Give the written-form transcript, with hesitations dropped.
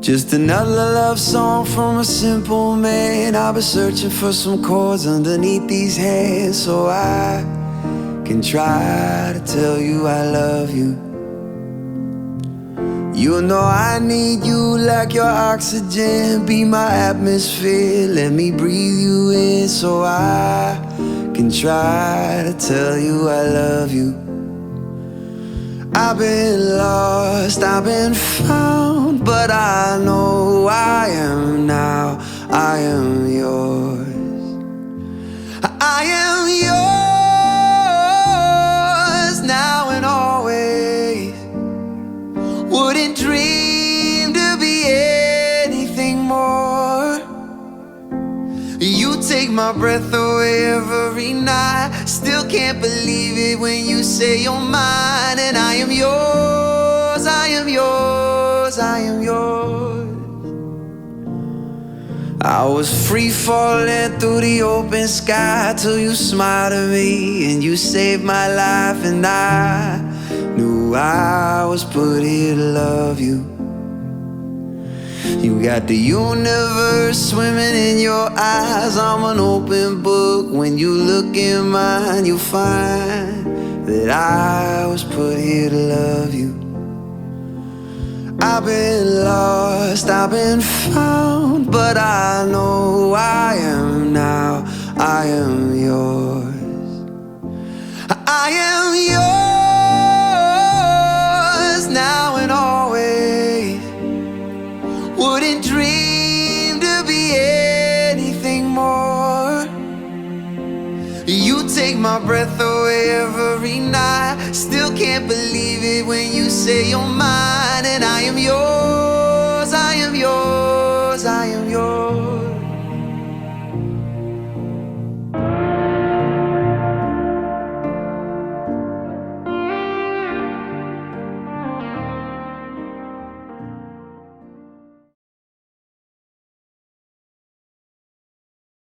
Just another love song from a simple man. I've been searching for some chords underneath these hands, so I can try to tell you I love you. You know I need you like your oxygen. Be my atmosphere, let me breathe you in, so I can try to tell you I love you. I've been lost, I've been found, but I know I am now. I am yours. I am yours now and always. Wouldn't dream to be anything more. You take my breath away every night. Still can't believe it when you say you're mine. And I am yours, I am yours, I am yours. I was free falling through the open sky till you smiled at me and you saved my life. And I knew I was put here to love you. You got the universe swimming in your eyes. I'm an open book. When you look in mine, you'll find that I was put here to love you. I've been lost, I've been found, but I know I am now. I am yours. I am yours now and always. Wouldn't dream to be anything more. You take my breath away every night. Still can't believe it when you say you're mine. And I am yours.